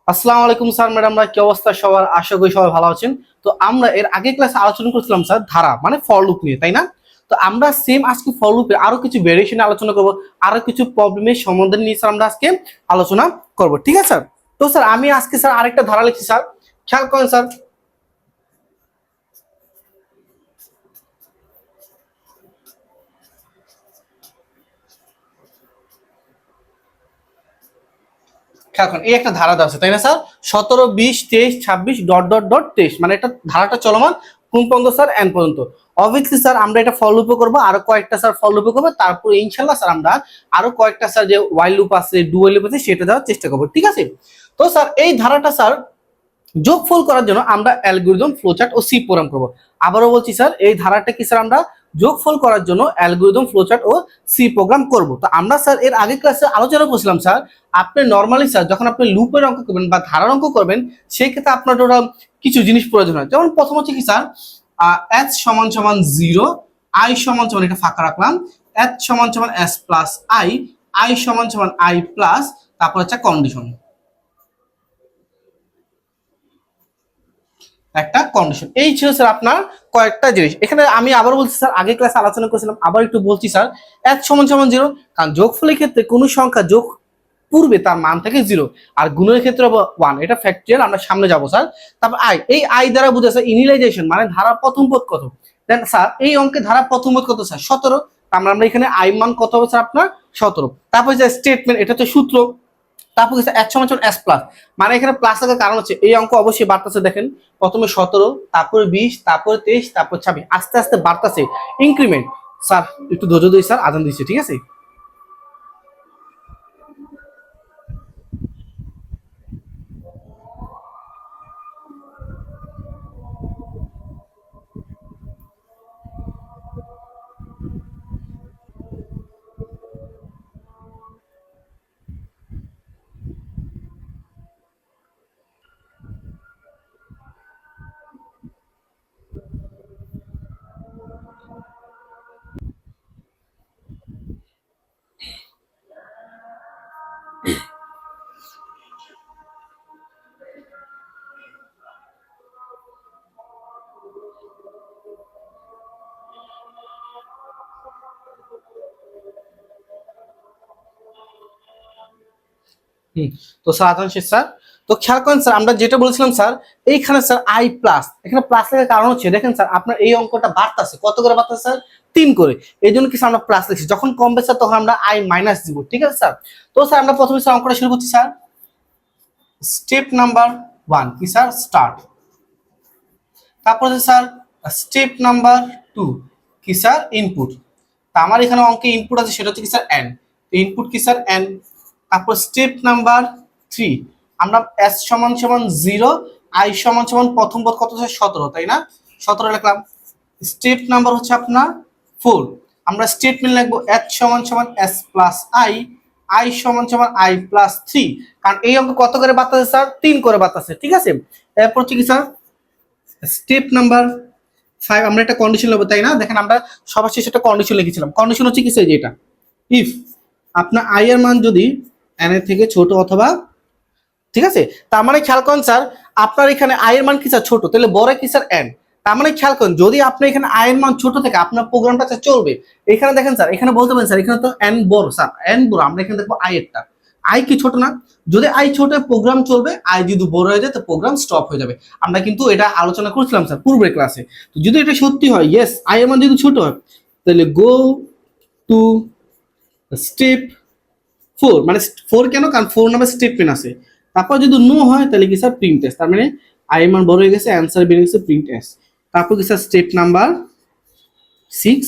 আসসালামু আলাইকুম স্যার ম্যাডামরা কি অবস্থা সবার, আশা করি সবাই ভালো আছেন। তো আমরা এর আগে ক্লাসে আলোচনা করছিলাম স্যার ধারা মানে ফর লুপ নিয়ে, তাই না? তো আমরা সেম আজকে ফর লুপে আরো কিছু ভেরিয়েশন আলোচনা করব, আরো কিছু প্রবলেমের সমাধান নিয়ে স্যার আমরা আজকে আলোচনা করব, ঠিক আছে স্যার? তো স্যার আমি আজকে স্যার আরেকটা ধারা লিখছি স্যার, খেয়াল করেন স্যার। এই একটা ধারা দেওয়া আছে, তাই না স্যার? 17, 20, 23, 26 ডট ডট ডট 23, মানে এটা ধারাটা চলমান কোন পর্যন্ত স্যার? এন পর্যন্ত। অবভিয়াসলি স্যার আমরা এটা ফর লুপে করবো, আরো কয়েকটা স্যার ফর লুপে করবো, তারপরে ইনশাল্লাহ স্যার আমরা আরো কয়েকটা স্যার যে ওয়াইল লুপ আছে, ডুয়াল লুপ আছে, সেটা দেওয়ার চেষ্টা করবো, ঠিক আছে? তো স্যার এই ধারাটা স্যার যোগফল করার জন্য আমরা অ্যালগরিদম, ফ্লোচার্ট ও সি প্রোগ্রাম করব। আবারও বলছি স্যার, এই ধারাটা কি স্যার? আমরা যোগফল করার জন্য অ্যালগরিদম, ফ্লোচার্ট ও সি প্রোগ্রাম করব। তো আমরা স্যার এর আগে ক্লাসে আলোচনা করছিলাম স্যার, আপনি নর্মালি স্যার যখন আপনি লুপের অঙ্ক করবেন বা ধারার অঙ্ক করবেন, সেই ক্ষেত্রে আপনার টোটাল কিছু জিনিস প্রয়োজন হয়। যেমন প্রথম হচ্ছে কি স্যার, এস সমান সমান 0, আই সমান সমান, এটা ফাঁকা রাখলাম, এস সমান সমান এস প্লাস আই, আই সমান সমান আই প্লাস, তারপর হচ্ছে কন্ডিশন, একটা কন্ডিশন। এই ছিল স্যার আপনার কয়েকটা জিনিস। এখানে আমি আবার বলছি স্যার, আগে ক্লাসে আলোচনা করেছিলাম, আবার একটু বলছি স্যার, এক সমান সমান 0, কারণ যোগফলের ক্ষেত্রে কোনো সংখ্যা যোগ পূর্বে তার মান থাকে 0, আর গুণের ক্ষেত্রে 1, এটা ফ্যাক্টরিয়াল, আমরা সামনে যাবো স্যার। তারপর আই, এই আই দ্বারা বুঝেছে ইনিলাইজেশন, মানে ধারা প্রথম পদ কত। দেন স্যার এই অঙ্কে ধারা প্রথম পদ কত স্যার? 17। আমরা এখানে আই মান কত হবে স্যার? আপনার 17। তারপর যে স্টেটমেন্ট, এটা তো সূত্র। তারপর এস সমান সমান এস প্লাস, মানে এখানে প্লাস থাকার কারণ হচ্ছে এই অঙ্ক অবশ্যই বাড়তেছে। দেখেন প্রথমে 17, তারপরে 20, তারপরে 23, তারপর 26, আস্তে আস্তে বাড়তেছে, ইনক্রিমেন্ট। স্যার একটু ধৈর্য দিই স্যার, আজান দিচ্ছে, ঠিক আছে? তো স্যার আজান শেষ স্যার। তো খেয়াল করেন স্যার, আমরা যেটা বলেছিলাম স্যার, এইখানে স্যার আই প্লাস, এখানে প্লাস লেখার কারণ হচ্ছে দেখেন স্যার, আপনার এই অঙ্কটা বাড়তেছে, কত করে বাড়তেছে স্যার? 3 করে। এই জন্য কি স্যার আমরা প্লাস লিখছি, যখন কমবে স্যার তখন আমরা আই মাইনাস দিব, ঠিক আছে স্যার? তো স্যার আমরা প্রথমে স্যার অঙ্কটা শুরু করছি স্যার। স্টেপ নাম্বার 1 কি স্যার? স্টার্ট। তারপরে স্যার স্টেপ নাম্বার 2 কি স্যার? ইনপুট। তা আমার এখানে অঙ্কে ইনপুট আছে, সেটা হচ্ছে কি স্যার? এন। ইনপুট কি স্যার? এন। তারপর স্টেপ নাম্বার 3, আমরা এস সমান সমান 0, আই সমান সমান প্রথম পদ কত স্যার? 17, তাই না? 17 লিখলাম। স্টেপ নাম্বার হচ্ছে আপনার 4, আমরা স্টেটমেন্ট লিখবো এস সমান সমান এস প্লাস আই, আই সমান সমান আই প্লাস 3, কারণ এই অঙ্ক কত করে বাড়তেছে স্যার? 3 করে বাড়তেছে, ঠিক আছে? এরপর হচ্ছে কি স্যার? স্টেপ নাম্বার 5, আমরা একটা কন্ডিশন নেবো, তাই না? দেখেন আমরা সবার শেষে একটা কন্ডিশন লিখেছিলাম। কন্ডিশন হচ্ছে কি স্যার? যে এটা ইফ আপনার আই এর মান যদি এন এর থেকে ছোট অথবা, ঠিক আছে? তার মানে খেয়াল করেন স্যার, আপনার এখানে আই এর মান কি স্যার? ছোট, তাহলে বড় কি স্যার? এন। তার মানে খেয়াল করেন, যদি আপনি এখানে আই এর মান ছোট থেকে আপনার প্রোগ্রামটা চলবে। এখানে দেখেন স্যার, এখানে বলতে পারেন স্যার এখানে তো এন বড় স্যার, এন বড়, আমরা এখানে দেখবো আই এরটা। আই কি ছোট না? যদি আই ছোট প্রোগ্রাম চলবে, আই যদি বড় হয়ে যায় তো প্রোগ্রাম স্টপ হয়ে যাবে। আমরা কিন্তু এটা আলোচনা করছিলাম স্যার পূর্বের ক্লাসে। তো যদি এটা সত্যি হয়, ইয়েস আই এর মান যদি ছোট হয়, তাহলে গো টু স্টেপ 4, মানে 4 কেন? কারণ 4 নামে স্টেটমেন্ট আছে। তারপর যদি নো হয় তাহলে কি স্যার? Print S. তার মানে আই এর মান বড় হয়ে গেছে, অ্যান্সার বেরিয়ে গেছে প্রিন্ট এস। তারপর কি স্যার? Step number 6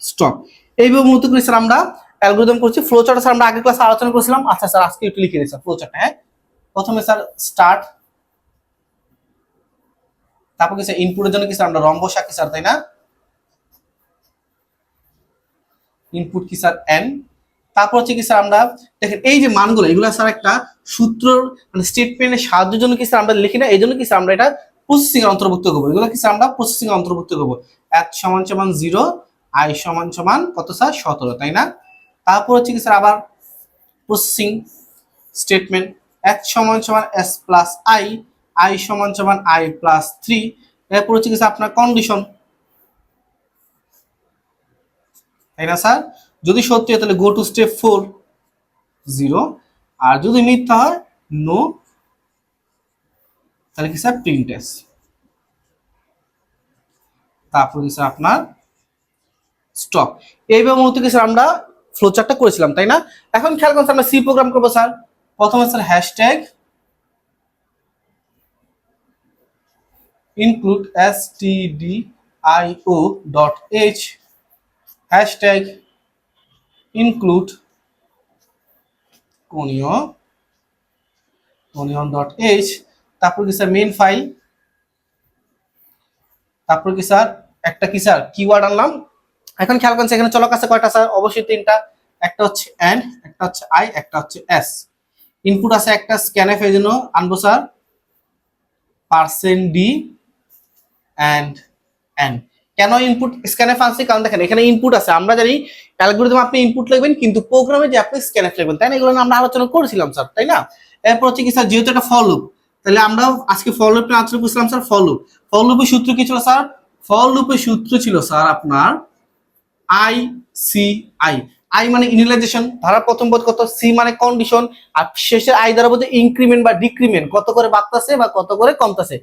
stop. এইভাবে মতো করে স্যার আমরা অ্যালগরিদম করছি। ফ্লো চার্ট স্যার আমরা আগের ক্লাসে আলোচনা করেছিলাম। আচ্ছা স্যার আজকে একটু লিখে দিই স্যার ফ্লো চার্ট। হ্যাঁ, প্রথমে স্যার স্টার্ট, তারপর কি স্যার ইনপুটের জন্য কি স্যার? আমরা রম্বস আঁকি স্যার, তাই না? ইনপুট কি স্যার? এন। তারপর হচ্ছে কি স্যার? আমরা দেখেন এই যে মানগুলো, এগুলো স্যার একটা সূত্র, মানে স্টেটমেন্টের সাহায্যের জন্য কি স্যার আমরা লিখি না? এই জন্য কি স্যার আমরা এটা প্রসেসিং এর অন্তর্ভুক্ত করবো। এগুলো কি স্যার? আমরা প্রসেসিং এর অন্তর্ভুক্ত করবো। এস সমান সমান 0, আই সমান সমান কত স্যার? 17, তাই না? তারপর হচ্ছে কি স্যার? আবার প্রসেসিং স্টেটমেন্ট h সমান সমান s প্লাস i সমান সমান i প্লাস 3। এরপর হচ্ছে কি আপনার কন্ডিশন, তাই না স্যার? যদি সত্যি হয় তাহলে গো টু স্টেপ 4 0, আর যদি মিথ্যা হয় নো, তাহলে কি স্যার প্রিন্ট এস। তারপর কি স্যার আপনার স্টপ। এইভাবে মূলত কি স্যার আমরা ফ্লোচার্টটা করেছিলাম, তাই না? এখন খেয়াল করুন আমরা সি প্রোগ্রাম করবো স্যার। প্রথমে sir hashtag include stdio.h, hashtag include onion.h, তারপর কি স্যার মেইন ফাইল, তারপর কি স্যার একটা কি স্যার কিওয়ার্ড আনলাম। এখন খেয়াল করুন এখানে চলক আছে কয়টা স্যার? অবশ্যই তিনটা, একটা হচ্ছে এন্ড, একটা হচ্ছে আই, একটা হচ্ছে এস। ইনপুট আছে একটা স্ক্যানএফ, এর জন্য আনবো স্যার %d and n। কেন ইনপুট স্ক্যানএফ আনছি? কারণ দেখেন এখানে ইনপুট আছে, আমরা জানি অ্যালগরিদম আপনি ইনপুট লিখবেন কিন্তু প্রোগ্রামে যে আপনি স্ক্যানএফ লিখবেন, তাই না? এগুলো আমরা আলোচনা করেছিলাম স্যার, তাই না? এরপর হচ্ছে কি স্যার যেহেতু এটা ফর লুপ, তাহলে আমরা আজকে ফর লুপ নিয়ে আলোচনা করছিলাম স্যার। ফর লুপের সূত্র কি ছিল স্যার? ফর লুপের সূত্র ছিল স্যার আপনার আই সি আই। আই মানে ইনিশিয়ালাইজেশন, ধারা প্রথম পদ কত, সি মানে কন্ডিশন, আর শেষের আই দ্বারা বলতে ইনক্রিমেন্ট বা ডিক্রিমেন্ট, কত করে বাড়তাছে বা কত করে কমতাছে।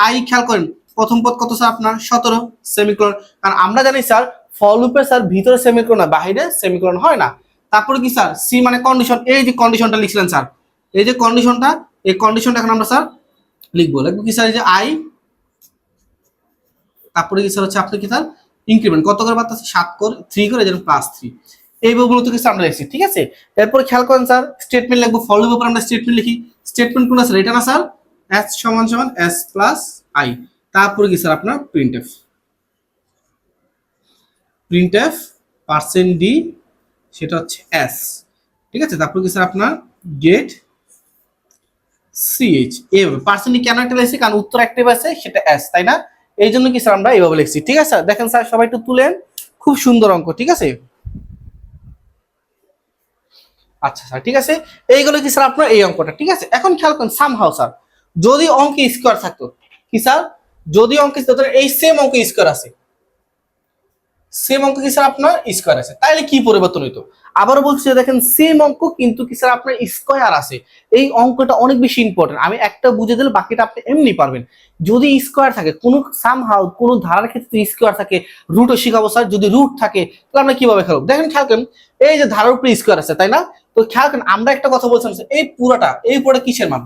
আই খেয়াল করেন প্রথম পদ কত স্যার আপনার 17 সেমিকোলন, কারণ আমরা জানি স্যার ফর লুপে স্যার ভিতরে সেমিকোলন না, বাইরে সেমিকোলন হয় না। তারপরে কি স্যার সি মানে কন্ডিশন, এই যে কন্ডিশনটা লিখছিলেন স্যার, এই যে কন্ডিশনটা, এই কন্ডিশনটা এখন আমরা স্যার লিখবো কি স্যার এই যে আই, তারপরে কি স্যার হচ্ছে আপনি কি স্যার ইনক্রিমেন্ট কত করে বাড়তেছে 7 করে 3 করে, যেন +3। এই বইগুলো তো কিছু আমরা লিখছি, ঠিক আছে? এরপর খেয়াল করেন স্যার স্টেটমেন্ট লিখবো, ফর লুপের উপর আমরা স্টেটমেন্ট লিখি। স্টেটমেন্ট কোনটা স্যার? এটা না স্যার, s সমান সমান s প্লাস i, তারপরে কি স্যার আপনার প্রিন্টএফ %d, সেটা হচ্ছে s, ঠিক আছে? তারপর কি স্যার আপনার গেট ch, এইভাবে %d কেন একটা লিখছি? কারণ উত্তর অ্যাক্টিভ আছে, সেটা s, তাই না? এই জন্য কি স্যার আমরা এইভাবে লিখছি, ঠিক আছে? দেখেন স্যার সবাই একটু তুলেন, খুব সুন্দর অঙ্ক, ঠিক আছে? আচ্ছা স্যার, ঠিক আছে, এইগুলো কি স্যার আপনার এই অঙ্কটা, ঠিক আছে? এখন খেয়াল করুন সামহাউ স্যার যদি অঙ্কে স্কোয়ার থাকতো, কি স্যার যদি অঙ্কে এই সেম অঙ্ক স্কোয়ার আছে, সেম অঙ্ক কি স্যার আপনার স্কোয়ার আছে, তাহলে কি পরিবর্তন হইতো? আবারও বলছি দেখেন সেম অঙ্ক কিন্তু কি স্যার আপনার স্কোয়ার আছে, এই অঙ্কটা অনেক বেশি ইম্পর্টেন্ট। আমি একটা বুঝে দিলে বাকিটা আপনি এমনি পারবেন। যদি স্কোয়ার থাকে কোনো সামহাউ কোনো ধারার ক্ষেত্রে স্কোয়ার থাকে, রুটও শিখাবো স্যার। যদি রুট থাকে তাহলে আমরা কিভাবে খেলবো? দেখেন খেয়াল করেন এই যে ধারার উপরে স্কোয়ার আছে, তাই না? তো খেয়াল করেন আমরা একটা কথা বলছিলাম এই পুরোটা কিসের মান?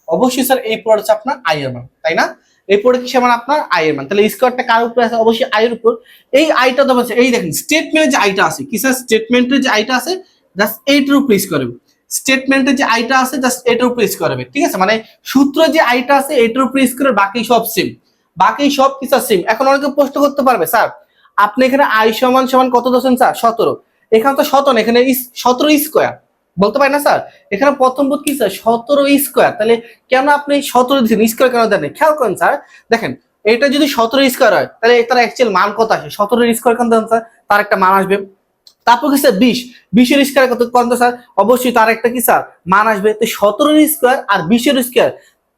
অবশ্যই স্যার এই পুরোটা হচ্ছে আপনার আই এর মান, তাই না? এই পুরোটা কিসের মান? আপনার আই এর মান। তাহলে স্কোয়ারটা কার উপরে আছে? অবশ্যই আই এর উপর। এই আইটা তো বলছে এই দেখেন স্টেটমেন্টে যে আইটা আছে, কি স্যার স্টেটমেন্টে যে আইটা আছে জাস্ট এইটার উপর স্কোয়ার হবে। স্টেটমেন্টে যে আইটা আছে জাস্ট এটার উপর স্কোয়ার হবে, ঠিক আছে? মানে সূত্রে যে আইটা আছে এটার উপর স্কোয়ার, বাকি সব সেম, বাকি সব কি স্যার সেম। এখন অনেকে প্রশ্ন করতে পারবে স্যার আপনি এখানে আই সমান সমান কত দছেন স্যার? 17। এখানে তো 17 এখানে 17 স্কোয়ার বলতে পারি না স্যার? এখানে প্রথম পদ কি স্যার 17 স্কোয়ার, তাহলে কেন আপনি 17 দিচ্ছেন স্কোয়ার কেন দেন? খেয়াল করেন স্যার দেখেন এটা যদি 17 স্কোয়ার হয় তাহলে তার অ্যাকচুয়াল মান কত আসে? 17 স্কোয়ার কেন দেন স্যার? তার একটা মান আসবে। তারপর কি স্যার 20 এর স্কোয়ার কত স্যার? অবশ্যই তার একটা কি স্যার মান আসবে। তো 17 স্কোয়ার আর 20 এর স্কোয়ার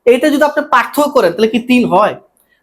এটা যদি আপনি পার্থক্য করেন তাহলে কি 3 হয়?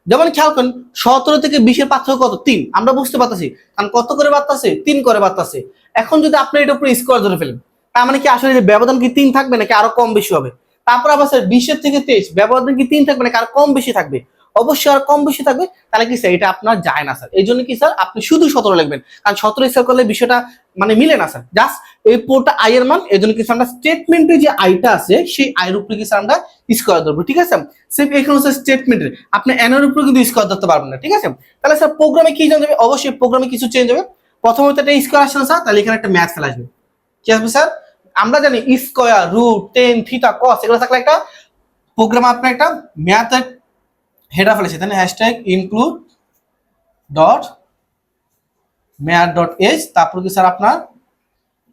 যেমন খেয়াল করেন 17 থেকে 20 এর পার্থক্য কত? 3। আমরা বুঝতে পারতেছি কারণ কত করে বাড়তেছে? 3 করে বাড়তেছে। এখন যদি আপনি এটা উপরে স্কোয়ার ধরে ফেলেন তার মানে কি আসলে যে ব্যবধান কি 3 থাকবে নাকি আরো কম বেশি হবে? তারপর আবার স্যার 20 এর থেকে 23 ব্যবধান কি 3 থাকবে নাকি আরো কম বেশি থাকবে? অবশ্যই আর কম বেশি থাকবে। তাহলে কি স্যার এটা আপনার যায় না স্যার। এই জন্য কি স্যার আপনি শুধু 17 লিখবেন, কারণ 17 স্কোয়ার করলে বিষয়টা মানে মিলে না স্যার। জাস্ট এই পুরোটা আই এর মান, এই জন্য কি আমরা স্টেটমেন্টে যে আইটা আছে সেই আইয়ের উপরে কি স্যার আমরা স্কোয়ার ধরবো, ঠিক আছে? সেম এখানে হচ্ছে স্টেটমেন্টের আপনি এন এর উপরে কিন্তু স্কোয়ার ধরতে পারবেন না, ঠিক আছে? তাহলে স্যার প্রোগ্রামে কি চেঞ্জ হবে? অবশ্যই প্রোগ্রামে কিছু চেঞ্জ হবে। প্রথমত একটা স্কোয়ার আসছে না স্যার, তাহলে এখানে একটা ম্যাথ ফেলা আসবে। কি আসবে স্যার? আমরা জানি স্কোয়ার, রুট, টেন, থিটা, কস এগুলো থাকলে একটা প্রোগ্রাম আপনার একটা ম্যাথের হেডার ফেলেছে, তাই না? Hashtag include dot math dot h, তারপর কি স্যার আপনার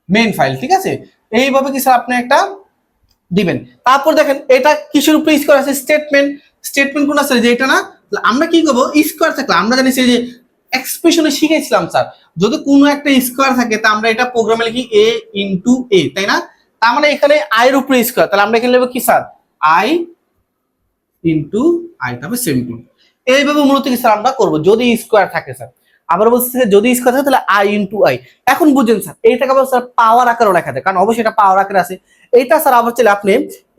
মেইন ফাইল, ঠিক আছে? এইভাবে কি স্যার আপনি একটা দিবেন। তারপর দেখেন এটা কিসের উপরে স্কোয়ার আছে? স্টেটমেন্ট কোন আছে? যে এটা না, আমরা কি করবো? স্কোয়ার থাকলে আমরা জানি যে এক্সপ্রেশনে শিখেছিলাম স্যার যদি কোনো একটা স্কোয়ার থাকে তা আমরা এটা প্রোগ্রামে লিখি a ইনটু a, তাই না? তার মানে এখানে আই এর উপরে স্কোয়ার, তাহলে আমরা এখানে লিখবো কি স্যার আই ইন্টু আই, তারপরে সেমিকোলন। এইভাবে মূলত কি স্যার আমরা করবো যদি স্কোয়ার থাকে স্যার। আবার বলছি যদি স্কোয়ার থাকে তাহলে আই ইন্টু আই। এখন বুঝেন স্যার এইটাকে আবার স্যার পাওয়ার আকারে লেখা যায়, কারণ অবশ্যই এটা পাওয়ার আকারে আছে। এইটা স্যার আবার চাইলে আপনি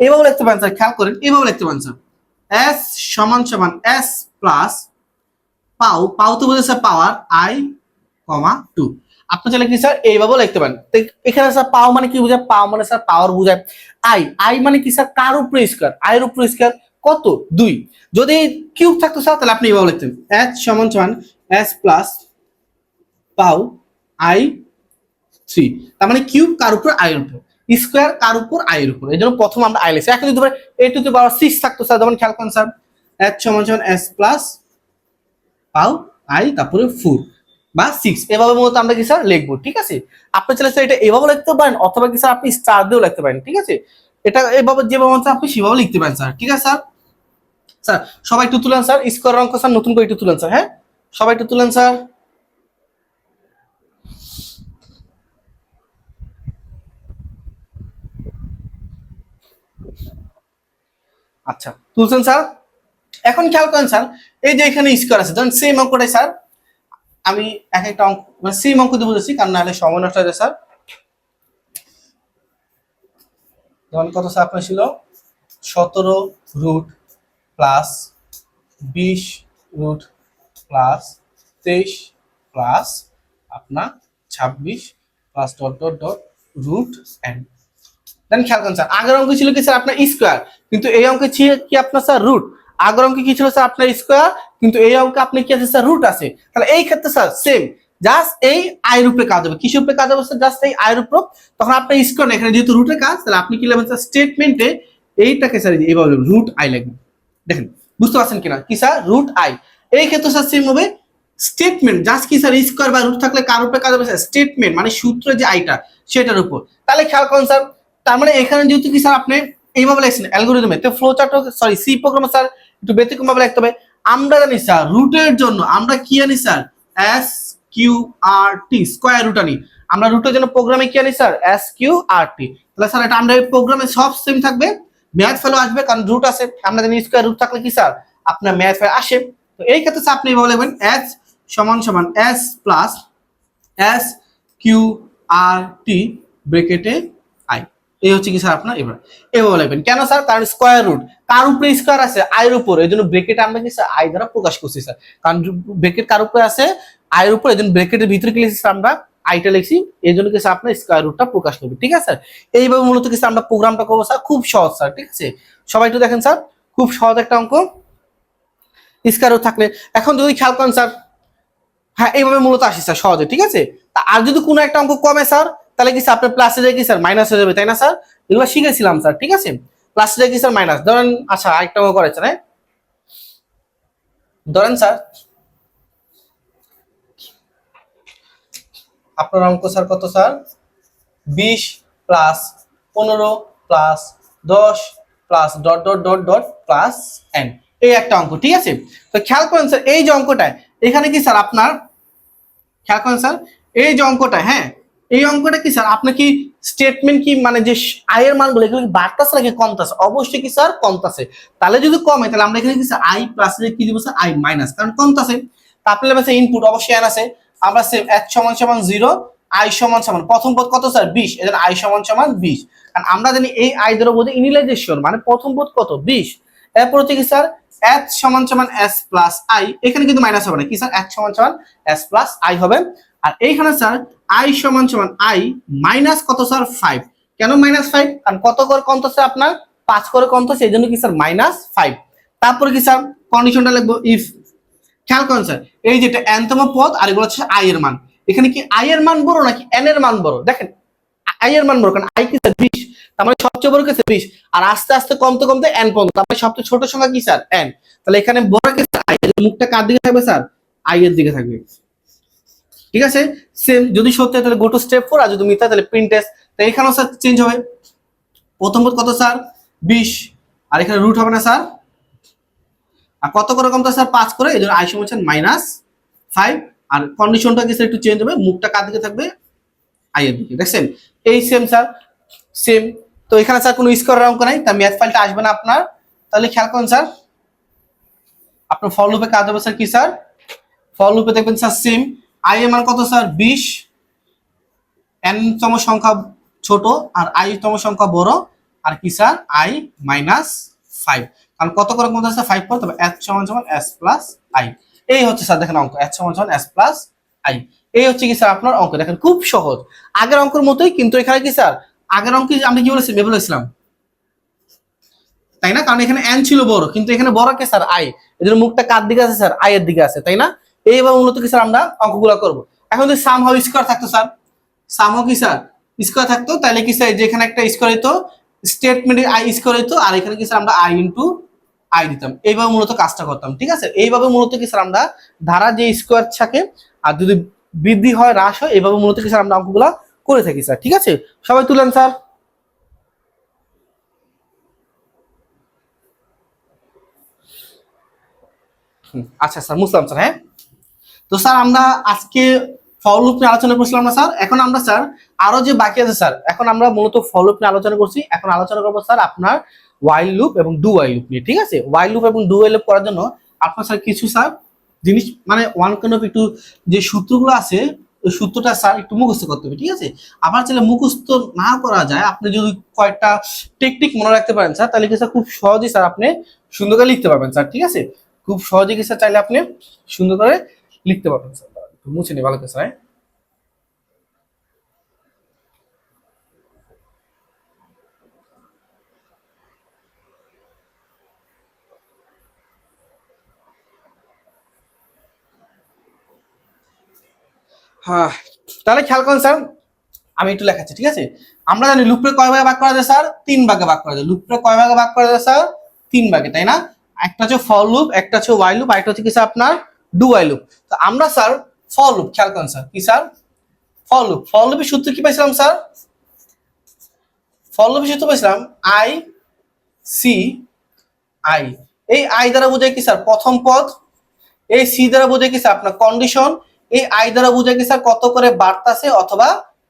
এইভাবে লিখতে পারেন স্যার, খেয়াল করেন এইভাবে লিখতে পারেন স্যার এস সমান সমান এস প্লাস পাও তো বুঝে স্যার পাওয়ার আই কমা 2। আপনি চাইলে কি স্যার এইভাবে লিখতে পারেন। এখানে স্যার পাও মানে কি বোঝায়, পাও মানে স্যার পাওয়ার বোঝায়। আই মানে কি স্যার কার উপরে স্কয়ার, আই এর উপরে স্কয়ার কত 2। যদি কিউব থাকতো স্যার তাহলে আপনি এইভাবে লিখতেন এস সমান সমান এস প্লাস পাও আই 3, তার মানে কিউব কার উপর আই এর উপর, স্কয়ার কার উপর আই এর উপর। এইজন্য প্রথম আমরা আই লিখছি। এখন যদি a টু দি পাওয়ার 6 থাকতো স্যার, যেমন খেয়াল করেন স্যার এস সমান সমান এস প্লাস পাও আই তারপরে 4 বা 6, এভাবে মূলত আমরা কি স্যার লিখবো। ঠিক আছে, আপনি চাইলে স্যার এটা এভাবে লিখতে পারেন, অথবা কি স্যার আপনি স্টার দিয়েও লিখতে পারেন। ঠিক আছে, এটা এভাবে যেভাবে আপনি সেভাবে লিখতে পারেন স্যার। ঠিক আছে স্যার। স্যার সবাই একটু তুলেন স্যার, স্কোয়ার অঙ্ক স্যার নতুন করে একটু তুলেন স্যার। হ্যাঁ সবাই একটু তুলেন স্যার। আচ্ছা তুলছেন স্যার। এখন খেয়াল করেন স্যার এই যে এখানে স্কোয়ার আছে, ধরুন সেম অঙ্কটাই স্যার আমি এক একটা অঙ্ক মানে সেম অঙ্ক দিয়ে বুঝেছি, কারণ নাহলে সময় নষ্ট হয়ে স্যার। ধরুন কত স্যার আপনার ছিল 17 root plus 20 root plus 23 plus আপনার 26 plus dot dot dot root N. Then খেয়াল করেন স্যার আগের অঙ্ক ছিল কি স্যার আপনার স্কোয়ার, কিন্তু এই অঙ্কে ছিল কি আপনার স্যার রুট। আগের অঙ্কে কি ছিল স্যার আপনার স্কোয়ার, কিন্তু এই অঙ্কে আপনি কি আছে স্যার রুট আছে। তাহলে এই ক্ষেত্রে স্যার সেম জাস্ট এই আই রূপে কাজ হবে। কিসের উপরে কাজ হবে স্যার, জাস্ট এই আই রূপ। তখন আপনার স্কোয়ার না, এখানে যেহেতু রুটের কাজ, তাহলে আপনি কি লিখবেন স্যার স্টেটমেন্টে এইটাকে স্যার এইভাবে রুট আই লিখবেন। দেখেন বুঝতে পারছেন কিনা কি স্যার রুট আই। এই ক্ষেত্রে স্যার সেম হবে স্টেটমেন্ট জাস্ট কি স্যার স্কোয়ার বা রুট থাকলে কার উপরে কাজ হবে স্যার স্টেটমেন্ট মানে সূত্রে যে আইটা সেটার উপর। তাহলে খেয়াল করুন স্যার তার মানে এখানে যেহেতু কি স্যার আপনি এইভাবে লিখছেন অ্যালগরিদমে, তো ফ্লো চার্ট সরি সি প্রোগ্রামে স্যার একটু ব্যতিক্রম ভাবে লিখতে হবে। আমরা জানি স্যার রুটের জন্য আমরা কি জানি স্যার এস কিউ আর টি স্কয়ার রুট আনি। আমরা রুটের জন্য প্রোগ্রামে কি জানি স্যার এস কিউ আর টি। তাহলে স্যার এটা আমরা এই প্রোগ্রামে সব সেম থাকবে, ম্যাথ ভ্যালু আসবে কারণ রুট আছে। আমরা জানি স্কয়ার রুট থাকলে কি স্যার আপনার ম্যাথ ভ্যালু আসে। তো এই ক্ষেত্রে স্যার আপনি এইভাবে লিখবেন এস সমান সমান S plus S Q R T ব্র্যাকেটে আই। এই হচ্ছে কি স্যার আপনার এবার এভাবে লিখবেন। কেন স্যার, কারণ স্কয়ার রুট কার উপরে স্কয়ার আছে আয়ের উপর, এই জন্য ব্র্যাকেট আমরা কি স্যার আই দ্বারা প্রকাশ করছি স্যার। কারণ ব্র্যাকেট কার উপরে আছে আয়ের উপর, এই জন্য ব্র্যাকেটের ভিতরে কি লিখছি আমরা আইটা লিখছি, এই জন্য কি স্যার আপনার স্কয়ার রুটটা প্রকাশ করবে। ঠিক আছে স্যার, এইভাবে মূলত কি স্যার আমরা প্রোগ্রামটা করবো স্যার, খুব সহজ স্যার। ঠিক আছে সবাই একটু দেখেন স্যার, খুব সহজ একটা অঙ্ক স্কয়ার রুট থাকলে। এখন যদি খেয়াল করেন স্যার হ্যাঁ এইভাবে মূলত আসি স্যার সহজে। ঠিক আছে, আর যদি কোনো একটা অঙ্ক কমে স্যার তাহলে কি স্যার আপনার প্লাসে যায় কি স্যার মাইনাস হয়ে যাবে, তাই না স্যার? এগুলো শিখেছিলাম স্যার। ঠিক আছে প্লাসে যায় কি স্যার মাইনাস। ধরেন আচ্ছা আরেকটা অঙ্ক করেছেন, হ্যাঁ ধরেন স্যার আপনার অঙ্ক স্যার কত sir 20 plus 15 plus 10 plus dot dot dot dot plus N, এই একটা অঙ্ক। ঠিক আছে, তো খেয়াল করেন স্যার এই যে অঙ্কটা এখানে কি স্যার আপনার খেয়াল করেন স্যার এই যে অঙ্কটা, হ্যাঁ এই অঙ্কটা কি স্যার আপনার কি স্টেটমেন্ট কি মানে যে আয়ের মানগুলো এগুলো কি বাড়তাছে নাকি কমতাছে? অবশ্যই কি স্যার কমতাছে। তাহলে যদি কমে তাহলে আমরা এখানে কি স্যার আই প্লাস কি দিব স্যার আই মাইনাস, কারণ কমতাছে। তারপরে আছে ইনপুট অবশ্যই এন আছে, আমরা সেম এচ সমান সমান 0 আই সমান সমান প্রথম পদ কত স্যার 20, এজন্য আই সমান সমান 20। কারণ আমরা জানি এই আই দ্বারা বোঝে ইনিলাইজেশন মানে প্রথম পদ কত 20। এরপর হচ্ছে কি স্যার এচ সমান সমান এস প্লাস আই, এখানে কিন্তু মাইনাস হবে না কি স্যার এচ সমান সমান এস প্লাস আই হবে। আর এইখানে স্যার আই সমান সমান আই মাইনাস কত স্যার 5। কেন মাইনাস 5, কারণ কত করে কমতেছে আপনার 5 করে কমতেছে, এই জন্য কি স্যার মাইনাস 5। তারপরে কি স্যার কন্ডিশনটা লিখবো ইফ। খেয়াল করেন স্যার এই যেটা এনতম পদ আর এগুলো হচ্ছে আই এর মান, এখানে কি আই এর মান বড় নাকি এন এর মান বড়? দেখেন আই এর মান বড়, কারণ আই কি স্যার 20, তার মানে সবচেয়ে বড় কি স্যার 20, আর আস্তে আস্তে কমতে কমতে এন পর্যন্ত, তার মানে সবচেয়ে ছোট সংখ্যা কি স্যার এন। তাহলে এখানে বড় কি স্যার আই, এর মুখটা কার দিকে থাকবে স্যার আই এর দিকে থাকবে। ঠিক আছে সেম যদি সত্যি হয় তাহলে গো টু স্টেপ 4, আর যদি মিথ্যা তাহলে প্রিন্ট এস। তো এখানেও স্যার চেঞ্জ হবে, প্রথম পদ কত স্যার 20, আর এখানে রুট হবে না স্যার, আর কত করে কমতে স্যার 5 করে, এই জন্য আই সমান মাইনাস 5। আর কন্ডিশনটা কি স্যার একটু চেঞ্জ হবে, মুখটা কার দিকে থাকবে আই এর দিকে। দেখছেন এই সেম স্যার সেম। তো এখানে স্যার কোনো স্কোয়ারের অঙ্ক নাই, তা ম্যাথ ফাইলটা আসবে না আপনার। তাহলে খেয়াল করুন স্যার, আপনার ফর লুপে কাজ হবে স্যার কি স্যার, ফর লুপে দেখবেন স্যার সেম, আই এর মান কত স্যার 20, এন তম সংখ্যা ছোট আর আই তম সংখ্যা বড়, আর কি স্যার আই মাইনাস 5, কারণ কত করে কমতে আছে 5 পর, তবে এস সমান সমান এস প্লাস আই। এই হচ্ছে স্যার দেখেন অঙ্ক, এস সমান সমান এস প্লাস আই। এই হচ্ছে কি স্যার আপনার অঙ্ক, দেখেন খুব সহজ আগের অঙ্কের মতোই, কিন্তু এখানে কি স্যার আগের অঙ্কে আমরা কি বলেছি বলেছিলাম তাই না, কারণ এখানে এন ছিল বড়, কিন্তু এখানে বড় কে স্যার আই, এজন্য মুখটা কার দিকে আছে স্যার আই এর দিকে আছে, তাই না। এইভাবে মূলত কি স্যার আমরা অঙ্কগুলো করব। এখন যদি সাম হাউ স্কয়ার থাকতো স্যার, সাম হাউ কি স্যার স্কয়ার থাকতো, তাহলে কি স্যার যেখানে একটা স্কয়ার হইতো স্টেটমেন্টে আই স্কয়ার হইতো, আর এখানে কি স্যার আমরা আই ইনটু আই দিতাম, এইভাবে মূলত কাজটা করতাম, ঠিক আছে। এইভাবে মূলত কি স্যার আমরা ধারা যে স্কয়ার থাকে আর যদি বৃদ্ধি হয় হ্রাস হয়, এইভাবে মূলত কি স্যার আমরা অঙ্কগুলো করে থাকি স্যার, ঠিক আছে। সবাই তুলেন স্যার। আচ্ছা স্যার বুঝলাম স্যার, হ্যাঁ। তো স্যার আমরা আজকে ফর লুপ নিয়ে আলোচনা করছিলাম না স্যার, এখন আমরা স্যার আরো যে বাকি আছে স্যার, এখন আমরা মূলত ফর লুপ নিয়ে আলোচনা করছি, এখন আলোচনা করবো স্যার আপনার ওয়াইল লুপ এবং ডু ওয়াইল লুপ নিয়ে, ঠিক আছে। ওয়াইল লুপ এবং ডু ওয়াইল লুপ করার জন্য আপনার স্যার কিছু স্যার জিনিস মানে ওয়ান কাইন্ড অফ একটু যে সূত্রগুলো আছে ওই সূত্রটা স্যার একটু মুখস্থ করতে হবে, ঠিক আছে। আবার চাইলে মুখস্থ না করা যায়, আপনি যদি কয়েকটা টেকনিক মনে রাখতে পারেন স্যার, তাহলে কি স্যার খুব সহজেই স্যার আপনি সুন্দর করে লিখতে পারবেন স্যার, ঠিক আছে। খুব সহজেই কি স্যার চাইলে আপনি সুন্দর করে লিখতে পারবেন স্যার। মুছে নি ভালো করে স্যার। হ্যাঁ, তাহলে খেয়াল করেন স্যার, আমি একটু লেখাচ্ছি, ঠিক আছে। আমরা জানি লুপে কয় ভাগে ভাগ করা যায় স্যার, 3 ভাগে ভাগ করা যায়। লুপে কয় ভাগে ভাগ করা যায় স্যার, 3 ভাগে, তাই না। একটা হচ্ছে ফর লুপ, একটা হচ্ছে ওয়াইল লুপ, আরেকটা হচ্ছে কি স্যার আপনার ডু ওয়াইল লুপ। তো আমরা স্যার ফর লুপ খেয়াল করেন স্যার, কি স্যার ফর লুপ, ফর লুপের সূত্র কি পাইছিলাম স্যার, ফর লুপের সূত্র পাইছিলাম আই সি আই। এই আই দ্বারা বোঝায় কি স্যার প্রথম পদ, এই সি দ্বারা বোঝায় কি স্যার আপনার কন্ডিশন, এই আই দ্বারা বোঝায় কি স্যার কত করে বাড়তাছে অথবা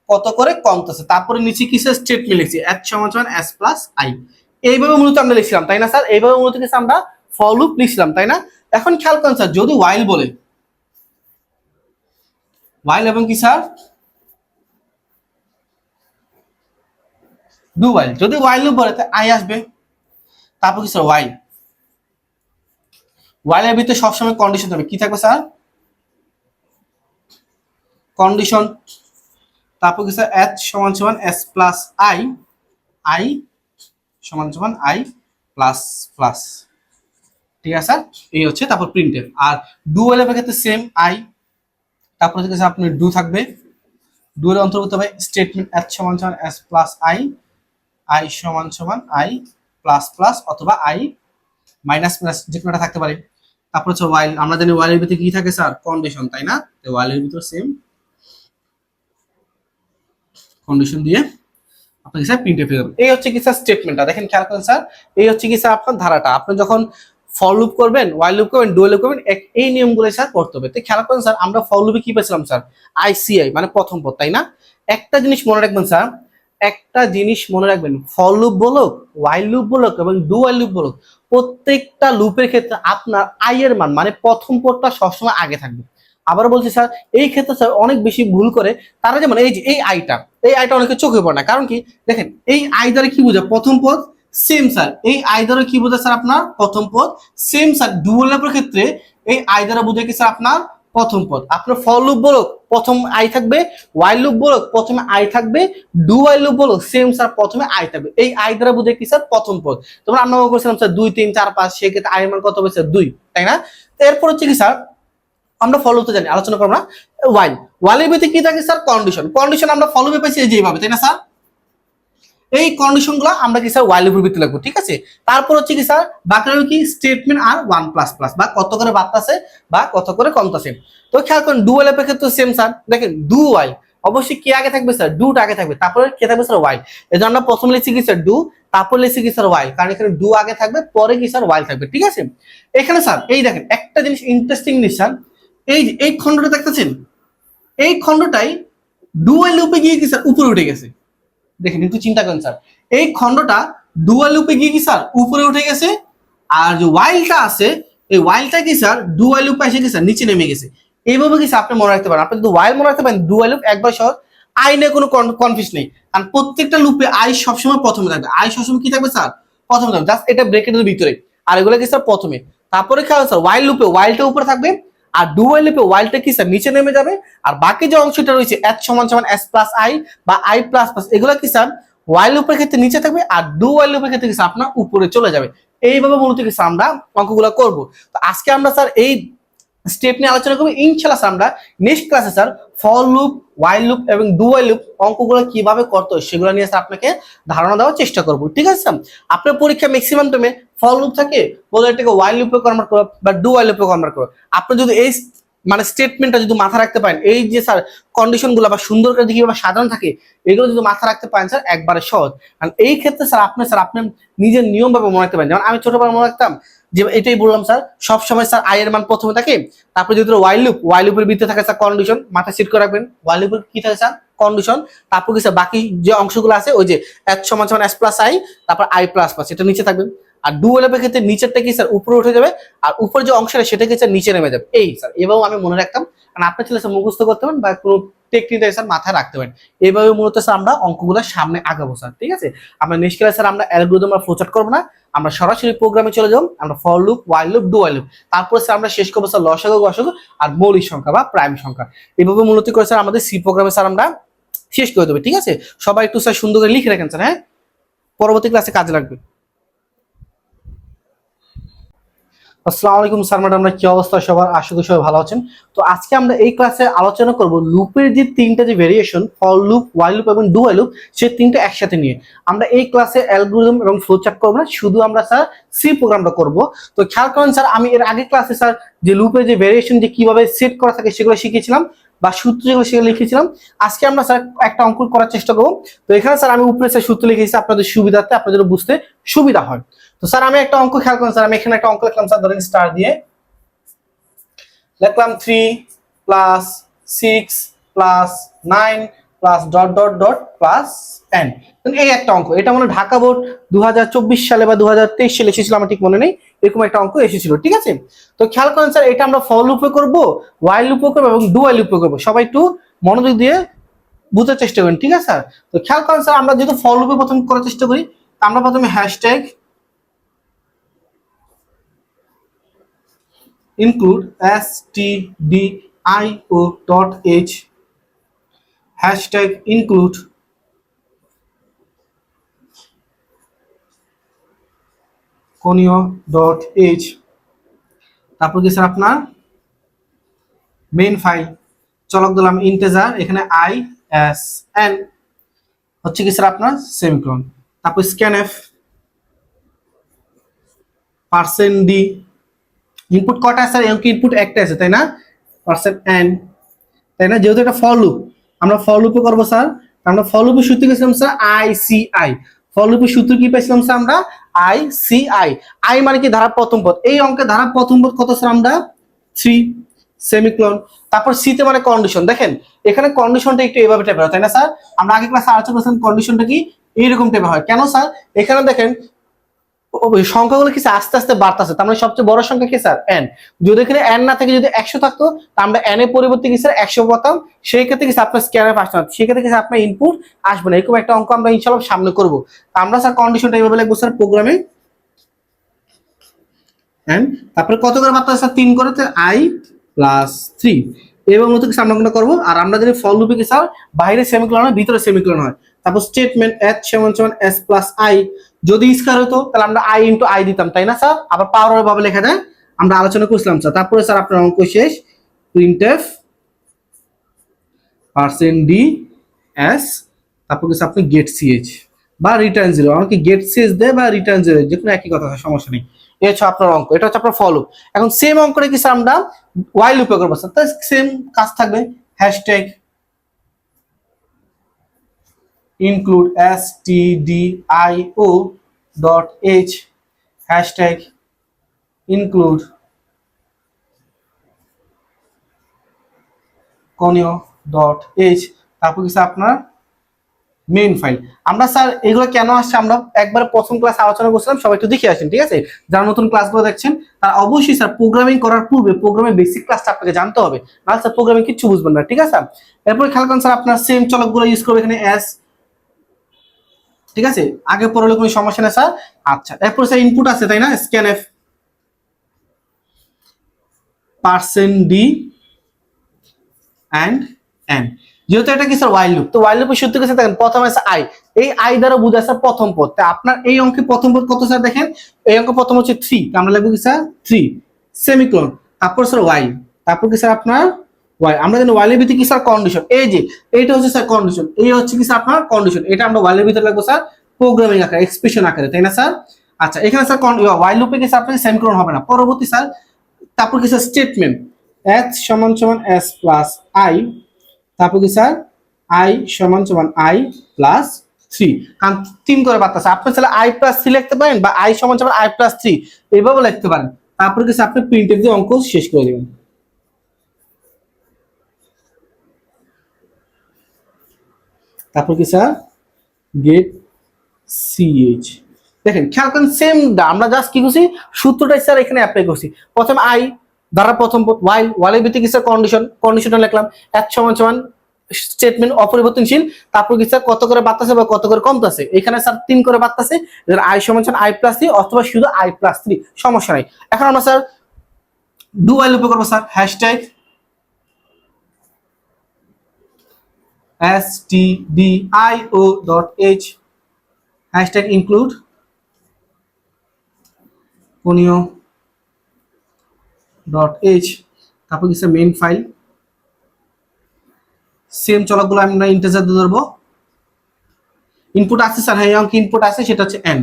কত করে কমতেছে, তারপরে নিচে কি স্যার স্টেটমেন্ট লিখছি এস সমান সমান এস প্লাস আই। এইভাবে মূলত আমরা লিখছিলাম, তাই না স্যার। এইভাবে মূলত কি আমরা ফর লুপ লিখছিলাম, তাই না। এখন খেয়াল করেন স্যার, যদি ওয়াইল বলে, ওয়াইল এবং কি স্যার ডু ওয়াইল, যদি ওয়াইল লুপ বলে আই আসবে, তারপর কি স্যার ওয়াইল, ওয়াইলের ভিতরে সবসময় কন্ডিশন থাকবে, কি থাকবে স্যার কন্ডিশন, তারপর কি স্যার এস সমান সমান এস প্লাস আই, আই সমান সমান আই প্লাস প্লাস, ঠিক আছে স্যার। এই হচ্ছে তারপর প্রিন্টের। আর ডু ওয়াইলের ক্ষেত্রে সেম আই, তারপর হচ্ছে আপনার ডু থাকবে, ডু এর অন্তর্ভুক্ত হবে স্টেটমেন্ট এস সমান সমান এস প্লাস আই, আই সমান সমান আই প্লাস প্লাস অথবা আই মাইনাস প্লাস, যে কোনোটা থাকতে পারে। তারপর হচ্ছে ওয়াইল, আমরা জানি ওয়াইলের ভিতরে কি থাকে স্যার কন্ডিশন, তাই না। ওয়াইলের ভিতরে সেম কন্ডিশন দিয়ে আপনাকে স্যার প্রিন্টে ফেলে দেবেন। এই হচ্ছে কি স্যার স্টেটমেন্টটা, দেখেন খেয়াল করেন স্যার, এই হচ্ছে কি স্যার আপনার ধারাটা। আপনি যখন ফর লুপ করবেন, ওয়াইল লুপ করবেন, ডু লুপ করবেন, এই নিয়মগুলো স্যার করতে হবে। তো খেয়াল করেন স্যার, আমরা ফর লুপে কি পেয়েছিলাম স্যার আইসিআই মানে প্রথম পদ, তাই না। একটা জিনিস মনে রাখবেন স্যার, একটা জিনিস মনে রাখবেন, ফর লুপ বলুক, ওয়াইল লুপ বলুক এবং ডু ওয়াইল লুপ বলুক, প্রত্যেকটা লুপের ক্ষেত্রে আপনার আই এর মান মানে প্রথম পদটা সবসময় আগে থাকবে। আবার বলছি স্যার, এই ক্ষেত্রে স্যার অনেক বেশি ভুল করে তারা, যেমন এই যে এই আইটা অনেকে চোখে পড়ে না, কারণ কি দেখেন এই আই দ্বারা কি বোঝায় প্রথম পদ সেম স্যার, এই আই দ্বারা কি বোঝায় স্যার আপনার প্রথম পদ সেম স্যার। ডুয়াল লুপের ক্ষেত্রে এই আই দ্বারা বোঝায় কি স্যার আপনার প্রথম পদ। আপনার ফর লুপ বলুক প্রথম আই থাকবে, ওয়াইল লুপ বলুক প্রথমে আই থাকবে, ডু ওয়াইল লুপ বলুক সেম স্যার প্রথমে আই থাকবে। এই আই দ্বারা বোঝায় কি স্যার প্রথম পদ। তোমরা আমরা করছিলাম স্যার 2 3 4 5, সেক্ষেত্রে আই এর মান কত হবে স্যার 2, তাই না। এরপর হচ্ছে কি স্যার আমরা ফলো তো জানি, আলোচনা করবো না। ওয়াইল, ওয়াইলের ভিতরে কি থাকে স্যার কন্ডিশন, কন্ডিশন আমরা ফলো পেয়েছি যেভাবে, তাই না স্যার। এই কন্ডিশন গুলো আমরা কি স্যার ওয়াইলের ভিতরে লাগবো, ঠিক আছে। তারপর হচ্ছে কি স্যার বাকি রইল কি স্টেটমেন্ট আর 1 প্লাস প্লাস, বা কত করে বাড়তাছে বা কত করে কমতাছে। তো খেয়াল করেন ডু ওয়াইলের ক্ষেত্রে সেম স্যার, দেখেন ডু ওয়াইল অবশ্যই কি আগে থাকবে স্যার ডুটা আগে থাকবে, তারপরে কে থাকবে স্যার ওয়াইল। এজন্য আমরা প্রথমে লিখছি কি স্যার ডু, তারপর লিখছি কি স্যার ওয়াইল, কারণ এখানে ডু আগে থাকবে পরে কি স্যার ওয়াইল থাকবে, ঠিক আছে। এখানে স্যার এই দেখেন একটা জিনিস ইন্টারেস্টিং জিনিস স্যার, এই যে এই খণ্ডটা দেখতেছেন, এই খণ্ডটাই ডু ওয়াইল লুপে গিয়ে কি স্যার উপরে উঠে গেছে, দেখেন একটু চিন্তা করেন স্যার, এই খণ্ডটা ডুয়াল লুপে গিয়ে কি স্যার উপরে উঠে গেছে, আর যে ওয়াইলটা আছে এই ওয়াইলটা কি স্যার ডুয়াল লুপে এসে কি স্যার নিচে নেমে গেছে। এইভাবে কি স্যার আপনি মনে রাখতে পারেন, আপনি যদি ওয়াইল মনে রাখতে পারেন ডুয়াল লুপ একবার সহজ, আই নিয়ে কোনো কনফিউজ নেই, কারণ প্রত্যেকটা লুপে আই সবসময় প্রথমে থাকবে, আই সবসময় কি থাকবে স্যার প্রথমে থাকবে, জাস্ট এটা ব্রেকেটের ভিতরে, আর এগুলো কি স্যার প্রথমে। তারপরে খেয়াল স্যার ওয়াইল লুপে ওয়াইলটা উপরে থাকবে, আর ডুয়াল লুপে ওয়াইলটা কি স্যার নিচে নেমে যাবে, আর বাকি যে অংশটা রয়েছে এচ সমান সমান এস প্লাস আই বা আই প্লাস প্লাস এগুলো কি স্যার ওয়াইল লুপের ক্ষেত্রে নিচে থাকবে, আর ডু ওয়াইল লুপের ক্ষেত্রে কি স্যার আপনার উপরে চলে যাবে। এইভাবে মূলত কি স্যার আমরা অঙ্কগুলো করব। তো আজকে আমরা স্যার এই স্টেপ নিয়ে আলোচনা করবো, ইনশাআল্লাহ আমরা নেক্সট ক্লাসে sir for loop, while loop এবং ডু ওয়াইল লুপ অঙ্কগুলো কিভাবে করতে হয় সেগুলো নিয়ে স্যার আপনাকে ধারণা দেওয়ার চেষ্টা করব, ঠিক আছে স্যার। আপনার পরীক্ষা ম্যাক্সিমাম টাইমে ফর লুপ থাকে, বলে এটাকে ওয়াইল লুপে কনভার্ট করো বা ডু ওয়াইল লুপে কনভার্ট করো। আপনি যদি এই মানে স্টেটমেন্টটা যদি মাথা রাখতে পারেন, এই যে স্যার কন্ডিশন গুলো বা সুন্দর করে কিভাবে সাজানো থাকে এগুলো যদি মাথা রাখতে পারেন স্যার একবারে সহজ। কারণ এই ক্ষেত্রে স্যার আপনি নিজের নিয়ম ভাবে মনে রাখতে পারেন। যেমন আমি ছোটবেলায় মনে রাখতাম যে এটাই বললাম স্যার সব সময় স্যার আই এর মান প্রথমে থাকে, তারপরে যদি ওয়াইল লুপ, ওয়াইল লুপের ভিতরে থাকে স্যার কন্ডিশন, মাথা সেট করে রাখবেন ওয়াইল লুপের কি থাকে স্যার কন্ডিশন, তারপর কি স্যার বাকি যে অংশগুলো আছে ওই যে এচ সমান সমান এস প্লাস আই তারপর আই প্লাস প্লাস এটা নিচে থাকবে, আর ডু ওয়াইল লুপের ক্ষেত্রে নিচেরটা কি স্যার উপরে উঠে যাবে, আর উপরে যে অংশটা সেটা কি স্যার নিচে নেমে যাবে। এই স্যার এভাবে আমি মনে রাখতাম, কারণ আপনার ছেলে স্যার মুখস্থ করতে পারেন বা কোনো টেকনিক স্যার মাথায় রাখতে পারেন। এইভাবে মূলত স্যার আমরা অঙ্কগুলো সামনে আগাবো স্যার, ঠিক আছে। আমরা নেক্সট ক্লাসে স্যার আমরা অ্যালগরিদম আর ফ্লোচার্ট করবো না, আমরা সরাসরি প্রোগ্রামে চলে যাব, আমরা for loop, while loop, do while loop, তারপর স্যার আমরা শেষ করবো স্যার লসাগু, গসাগু আর মৌলিক সংখ্যা বা প্রাইম সংখ্যা। এইভাবে মূলত করে স্যার আমাদের সি প্রোগ্রামে স্যার আমরা শেষ করে দেবো, ঠিক আছে। সবাই একটু স্যার সুন্দর করে লিখে রাখেন স্যার, হ্যাঁ, পরবর্তী ক্লাসে কাজে লাগবে। আসসালামু আলাইকুম স্যার ম্যাডাম, কি অবস্থা সবার, আশা করি সবাই ভালো আছেন। তো আজকে আমরা এই ক্লাসে আলোচনা করব লুপের যে তিনটা যে variation for loop, while loop এবং ডু ওয়াইল লুপ, সেই তিনটা একসাথে নিয়ে আমরা এই ক্লাসে অ্যালগরিদম এবং ফ্লোচার্ট করব না, শুধু আমরা স্যার সি প্রোগ্রামটা করব। তো খেয়াল করেন স্যার আমি এর আগে ক্লাসে স্যার যে লুপের যে ভেরিয়েশন যে কিভাবে সেট করা থাকে সেগুলো শিখিয়েছিলাম বা সূত্র যেগুলো সেগুলো লিখেছিলাম। আজকে আমরা স্যার একটা অঙ্ক করার চেষ্টা করব। তো এখানে স্যার আমি উপরে স্যার সূত্র লিখেছি আপনাদের সুবিধার্থে, আপনাদের বুঝতে সুবিধা হয়। তো স্যার আমি একটা অঙ্ক খেয়াল করেন স্যার, আমি এখানে একটা অঙ্ক লিখলাম স্যার, ধরেন স্টার দিয়ে লিখলাম 3 plus 6 plus 9 plus dot dot dot plus n। এই একটা অঙ্ক, এটা মনে ঢাকা বোর্ড 2024 সালে বা 2023 সালে এসেছিল, আমার ঠিক মনে নেই, এরকম একটা অঙ্ক এসেছিল, ঠিক আছে। তো খেয়াল করেন স্যার এটা আমরা ফর লুপে করব, ওয়াইল লুপে করব এবং ডু ওয়াইল লুপে করব। সবাই একটু মনোযোগ দিয়ে বুঝার চেষ্টা করেন, ঠিক আছে স্যার। তো খেয়াল করেন স্যার আমরা যেহেতু ফর লুপে প্রথম করার চেষ্টা করি, আমরা প্রথমে hashtag include stdio.h hashtag include conio.h, তারপর কি স্যার আপনার মেইন ফাইল চলক দিলাম ইন্টিজার, এখানে i s n হচ্ছে কি স্যার আপনার সেমিকোলন, তারপর scanf %d ইনপুট কটা স্যার, ইনপুট একটা আছে তাই না, %n তাই না, যেহেতু এটা ফর লুপ আমরা ফর লুপে করবো স্যার, আমরা ফর লুপের সূত্র গেছিলাম স্যার ICI, ফর লুপের সূত্র কি পেয়েছিলাম স্যার আমরা ICI, আই মানে কি ধারা প্রথম পদ, এই অঙ্কে ধারা প্রথম পদ কত স্যার আমরা 3 সেমিকোলন, তারপর সিতে মানে কন্ডিশন, দেখেন এখানে কন্ডিশনটা একটু এইভাবে টাইপের হয় তাই না স্যার, আমরা আগে ক্লাসে আলোচনা করেছিলাম কন্ডিশনটা কি এইরকম টাইপের হয়, কেন স্যার এখানে দেখেন সংখ্যাগুলো কি আস্তে আস্তে বাড়তেছে, তার মানে সবচেয়ে বড় সংখ্যা কি স্যার n, যদি এখানে n না থাকে যদি 100 থাকতো তা আমরা n এর পরিবর্তে কি স্যার 100 পাতাম, সেই ক্ষেত্রে কি আপনার স্ক্যানার আসবে না, সেই ক্ষেত্রে কি আপনার ইনপুট আসবে না। এরকম একটা অঙ্ক আমরা ইনশাআল্লাহ সামনে করব। আমরা স্যার কন্ডিশনটা এইভাবে লিখবো স্যার প্রোগ্রামে, n তারপরে কত করে মাত্রা স্যার 3 করে, তো i প্লাস 3 এবং মতো কিছু আমরা কোনটা করব। আর আমরা যদি ফর লুপে কি স্যার বাইরে সেমিকোলন হয় ভিতরে সেমিকোলন হয়, তারপর স্টেটমেন্ট h সমান সমান s প্লাস i, যদি স্কয়ার হতো তাহলে আমরা i ইনটু i দিতাম তাই না স্যার, আবার পাওয়ার ভাবে লেখা যায়, আমরা আলোচনা করছিলাম স্যার। তারপরে স্যার আপনার অঙ্ক শেষ printf %d s, তারপর কি আপনি গেট ch বা রিটার্ন 0, আমাকে গেট ch দেয় বা রিটার্ন 0 যে কোনো একই কথা, সমস্যা নেই। এই হচ্ছে আপনার অঙ্ক, এটা হচ্ছে আপনার ফর লুপ। এখন সেম অঙ্কটা কি স্যার আমরা ওয়াইল লুপে করবো স্যার, তাই সেম কাজ থাকবে, hashtag include stdio.h hashtag include conio.h, তারপর কি আপনার মেইন ফাইল। আমরা স্যার এগুলো কেন আসছে আমরা একবার প্রথম ক্লাস আলোচনা করছিলাম, সবাই একটু দেখে আসেন, ঠিক আছে? যারা নতুন ক্লাসগুলো দেখছেন তারা অবশ্যই স্যার প্রোগ্রামিং করার পূর্বে প্রোগ্রামের বেসিক ক্লাসটা আপনাকে জানতে হবে, নাহলে স্যার প্রোগ্রামিং কিছু বুঝবেন না, ঠিক আছে? এরপর খেয়াল করেন স্যার আপনার সেম চলকগুলো ইউজ করবে এখানে এস, ঠিক আছে? আগে পড়লে কোনো সমস্যা নেই স্যার। আচ্ছা, এরপর স্যার ইনপুট আছে তাই না, স্ক্যানএফ %d and n, যেহেতু এটা কি স্যার ওয়াইল লুপ, তো ওয়াইল লুপের সূত্র কিছু দেখেন, প্রথমে আছে আই, এই আই দ্বারা বোঝায় স্যার প্রথম পদ। তা আপনার এই অঙ্কে প্রথম পদ কত স্যার? দেখেন এই অঙ্ক প্রথম হচ্ছে 3, আমরা লিখব কি স্যার 3 সেমিকোলন, তারপর স্যার ওয়াই, তারপর কি স্যার আপনার ওয়াই। আমরা জানি ওয়াইলের ভিতরে কি স্যার কন্ডিশন, এই যে এইটা হচ্ছে স্যার কন্ডিশন, এই হচ্ছে কি স্যার আপনার কন্ডিশন, এটা আমরা ওয়াইলের ভিতরে লিখব স্যার প্রোগ্রামিং আকারে, এক্সপ্রেশন আকারে, তাই না স্যার? আচ্ছা, এখানে স্যার ওয়াইল লুপে কি স্যার আপনার সেমিকোলন হবে না, পরবর্তী স্যার তারপর কি স্যার স্টেটমেন্ট h সমান সমান s প্লাস i, তারপর কি স্যার i সমান সমান i প্লাস 3, কারণ 3 করে বাড়তেছে, আপনি চাইলে i প্লাস 3 লিখতে পারেন বা i সমান সমান i প্লাস 3 এইভাবে লিখতে পারেন। তারপর কি স্যার আপনি প্রিন্টের দিয়ে অঙ্ক শেষ করে দিবেন। তারপর কি স্যার গেট ch, দেখেন খেয়াল করেন সেম আমরা জাস্ট কি করছি, সূত্রটাই স্যার এখানে অ্যাপ্লাই করছি। প্রথমে আই দ্বারা প্রথম পদ, ওয়াইল, ওয়াইলের ভিত্তিতে কি স্যার কন্ডিশন, কন্ডিশনটা লিখলাম, এক সমান সমান স্টেটমেন্ট অপরিবর্তনশীল, তারপর কি স্যার কত করে বাড়তেছে বা কত করে কমতেছে, এখানে স্যার 3 করে বাড়তেছে, আই সমান সমান i প্লাস 3 অথবা শুধু i প্লাস 3, সমস্যা নাই। এখন আমরা স্যার ডু ওয়াইল লুপে করবো sir, hashtag stdio.h hashtag include conio .h, তারপর কি স্যার মেইন ফাইল, সেম চলকগুলো আমরা ইন্টিজার দিয়ে ধরবো। ইনপুট আছে স্যার, হ্যাঁ অঙ্ক ইনপুট আছে, সেটা হচ্ছে n,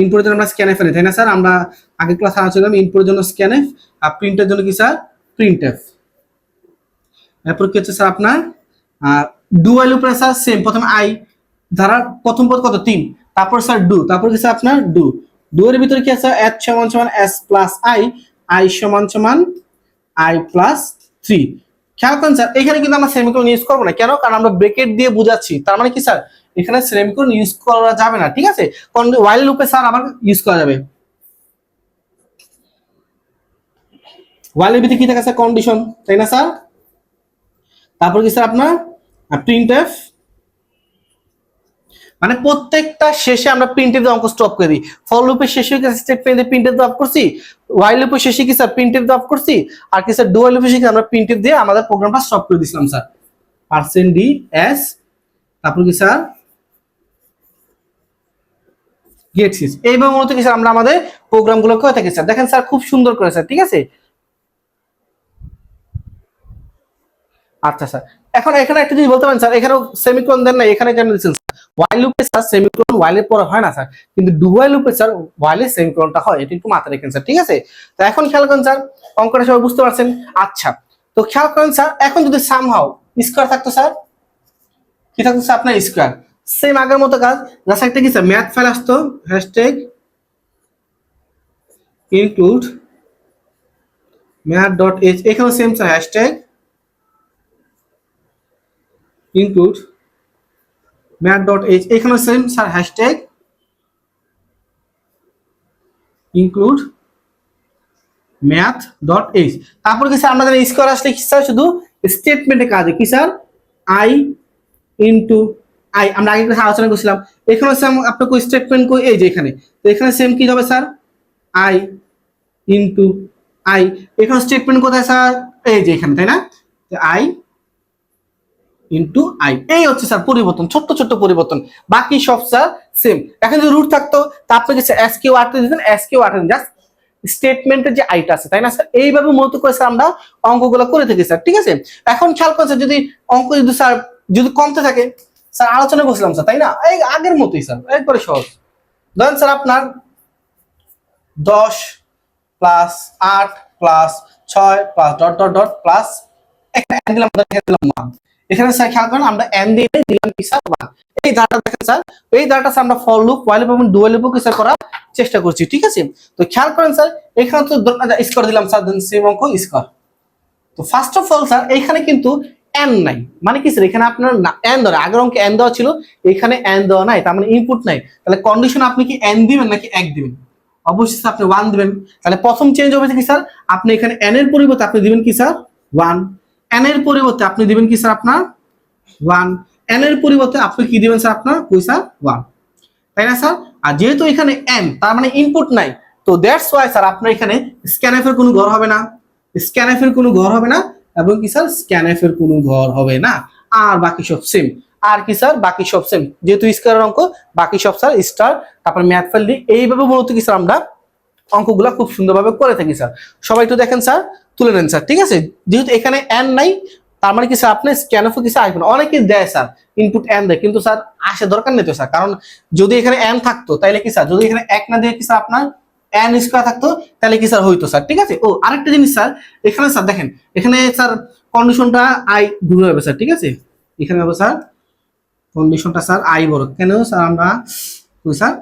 ইনপুটের জন্য আমরা স্ক্যানএফ আনি তাই না স্যার? আমরা আগে ক্লাস আলোচনা করলাম ইনপুটের জন্য স্ক্যানএফ আর প্রিন্টের জন্য কি স্যার প্রিন্টএফ। এরপর কি হচ্ছে স্যার আপনার ডু ওয়াইল লুপে স্যার সেম, প্রথমে আই ধারা প্রথম পদ কত 3, তারপর স্যার ডু, তারপর কি স্যার আপনার ডু, ডু এর ভিতরে কি আছে h সমান সমান s প্লাস i, i সমান সমান i প্লাস 3। খেয়াল করেন স্যার এখানে কিন্তু আমরা সেমিকোলন ইউজ করবো না, কেন? কারণ আমরা ব্রেকেট দিয়ে বুঝাচ্ছি, তার মানে কি স্যার এখানে সেমিকোলন ইউজ করা যাবে না, ঠিক আছে? কারণ ওয়াইল লুপে স্যার আবার ইউজ করা যাবে। ওয়াইলের ভিতরে কি থাকে স্যার কন্ডিশন, তাই না স্যার? তারপর কি স্যার আপনার প্রিন্টএফ, মানে প্রত্যেকটা শেষে আমরা প্রিন্টের অঙ্ক স্টপ করে দিই। ফর লুপের শেষে কি স্টেটমেন্টে প্রিন্টের অফ করছি, ওয়াইল লুপের শেষে কি স্যার প্রিন্টের অফ করছি, আর কি স্যার ডু ওয়াইল লুপের শেষে আমরা প্রিন্টের দিয়ে আমাদের প্রোগ্রামটা স্টপ করে দিয়েছিলাম স্যার %ds, তারপর কি স্যার গেট সিস। এইভাবে মূলত কি স্যার আমরা আমাদের প্রোগ্রামগুলো করে থাকি স্যার। দেখেন স্যার খুব সুন্দর করে স্যার, ঠিক আছে? আচ্ছা স্যার, এখন এখানে একটা জিনিস বলতে পারেন স্যার, এখানেও সেমিকোলন দেন না, এখানে কেন দিচ্ছেন? ওয়াইল লুপে স্যার সেমিকোলন ওয়াইলের পরে হয় না স্যার, কিন্তু ডু ওয়াইল লুপে স্যার ওয়াইলের সেমিকোলনটা হয়, এটা একটু মাথায় রাখেন স্যার, ঠিক আছে? তো এখন খেয়াল করেন স্যার অঙ্কটা সবাই বুঝতে পারছেন? আচ্ছা, তো খেয়াল করেন স্যার এখন যদি সামহাউ স্কয়ার থাকতো স্যার, কি থাকতো স্যার আপনার স্কয়ার, সেম আগের মতো কাজ, জাস্ট একটা কি স্যার ম্যাথ ফাইল আসতো, হ্যাশট্যাগ ইনক্লুড math.h, এখানে same sir hashtag include math.h, এখানে same sir hashtag include math.h। তারপর কি স্যার আমরা জানি স্কয়ার আসলে কি স্যার শুধু স্টেটমেন্টে কাজে কি স্যার i ইনটু i, আমরা আগে ক্লাসে আলোচনা করছিলাম। এখানে স্যার আপনার কোই স্টেটমেন্ট কই, এই যে এখানে, তো এখানে সেম কি হবে স্যার i ইনটু i, এখানে স্টেটমেন্ট কোথায় স্যার এই যে এখানে, তাই না? i ইনটু i, এই হচ্ছে স্যার পরিবর্তন, ছোট্ট ছোট্ট পরিবর্তন, বাকি সব স্যার সেম। এখন যদি রুট থাকতো তা আপনি কি এসকিউ আটতে দিতেন, এসকিউ আটতে জাস্ট স্টেটমেন্টের যে আইটা আছে, তাই না স্যার? এইভাবে মূলত করে স্যার আমরা অঙ্কগুলো করে থাকি স্যার, ঠিক আছে? এখন খেয়াল করছে যদি অঙ্ক যদি স্যার যদি কমতে থাকে, স্যার আলোচনা করছিলাম স্যার, তাই না? এই আগের মতোই স্যার, একবারে সহজ। ধরেন স্যার আপনার 10 plus 8 plus 6 plus dot dot dot plus এখানে দিলাম, এখানে স্যার খেয়াল করেন আমরা n দিয়ে দিলাম কি স্যার 1, এই ধারাটা দেখেন স্যার, এই ধারাটা আমরা ফর লুপ ওয়াইল লুপ এবং ডু ওয়াইল লুপ কি করার চেষ্টা করছি, ঠিক আছে? তো খেয়াল করেন স্যার এখানে তো স্কোয়ার দিলাম স্যার, দেন সেম অঙ্ক স্কোয়ার, তো তো ফার্স্ট অফ অল স্যার এইখানে কিন্তু এন নাই, মানে কি স্যার এখানে আপনার এন দেওয়া, আগের অঙ্কে এন দেওয়া ছিল, এখানে এন দেওয়া নাই, তার মানে ইনপুট নাই। তাহলে কন্ডিশন আপনি কি এন দিবেন নাকি এক দিবেন? অবশ্যই আপনি 1 দিবেন। তাহলে প্রথম চেঞ্জ হবে কি স্যার, আপনি এখানে এন এর পরিবর্তে আপনি দিবেন কি স্যার 1, এন এর পরিবর্তে আপনি দিবেন কি স্যার আপনার 1, এন এর পরিবর্তে আপনি কি দিবেন স্যার আপনার কই স্যার 1, তাই না স্যার? আর যেহেতু এখানে এন তার মানে ইনপুট নাই, তো দ্যাটস ওয়াই স্যার আপনার এখানে স্ক্যানএফ এর কোনো ঘর হবে না, স্ক্যানএফ এর কোনো ঘর হবে না, এবং কি স্যার স্ক্যানএফ এর কোনো ঘর হবে না, আর বাকি সব সেম। আর কি স্যার বাকি সব সেম, যেহেতু স্কয়ারের অঙ্ক বাকি সব স্যার স্টার তারপর ম্যাথ ফাইল দিয়ে এইভাবে মূলত কি স্যার আমরা অঙ্কগুলা খুব সুন্দরভাবে করে থাকি স্যার। সবাই একটু দেখেন স্যার, তুলে নেন স্যার, ঠিক আছে? যেহেতু এখানে এন নাই তার মানে কি স্যার আপনি স্ক্যানএফ কিছু আসবে না, অনেকে দেয় স্যার ইনপুট এন দেয়, কিন্তু স্যার আসে দরকার নেই তো স্যার, কারণ যদি এখানে এন থাকতো তাহলে কি স্যার, যদি এখানে এক না দিয়ে কি স্যার আপনার এন স্কয়ার থাকতো তাহলে কি স্যার হইতো স্যার, ঠিক আছে? ও আরেকটা জিনিস স্যার, এখানে স্যার দেখেন এখানে স্যার কন্ডিশনটা আই ঘুরে হবে স্যার, ঠিক আছে? এখানে হবে স্যার কন্ডিশনটা স্যার আই বড় কেন স্যার, আমরা কই স্যার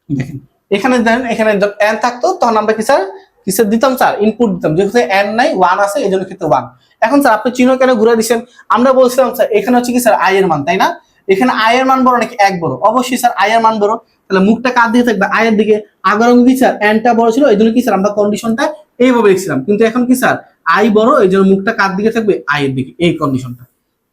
দেখেন এখানে দেন, এখানে এন থাকতো তখন আমরা কি স্যার কিসের দিতাম স্যার ইনপুট দিতাম, যেহেতু এন নাই 1 আছে এই জন্য কিন্তু 1। এখন স্যার আপনি চিহ্ন কেন ঘুরে দিচ্ছেন, আমরা বলছিলাম স্যার এখানে হচ্ছে কি স্যার আই এর মান, তাই না? এখানে আই এর মান বড় নাকি এক বড়? অবশ্যই স্যার আই এর মান বড়, তাহলে মুখটা কার দিকে থাকবে আই এর দিকে। আগের অঙ্কে কি স্যার এনটা বড় ছিল এই জন্য কি স্যার আমরা কন্ডিশনটা এইভাবে লিখছিলাম, কিন্তু এখন কি স্যার আই বড় এই জন্য মুখটা কার দিকে থাকবে আই এর দিকে, এই কন্ডিশনটা।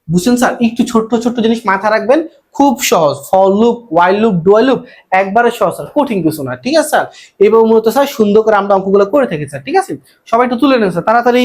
বুঝছেন স্যার? একটু ছোট্ট ছোট্ট জিনিস মাথায় রাখবেন, খুব সহজ, for loop while loop dual loop একবারে সহজ স্যার, কঠিন কিছু না, ঠিক আছে স্যার? এইভাবে মূলত স্যার সুন্দর করে আমরা অঙ্কগুলো করে থাকি স্যার, ঠিক আছে? সবাই একটু তুলে নেন স্যার তাড়াতাড়ি।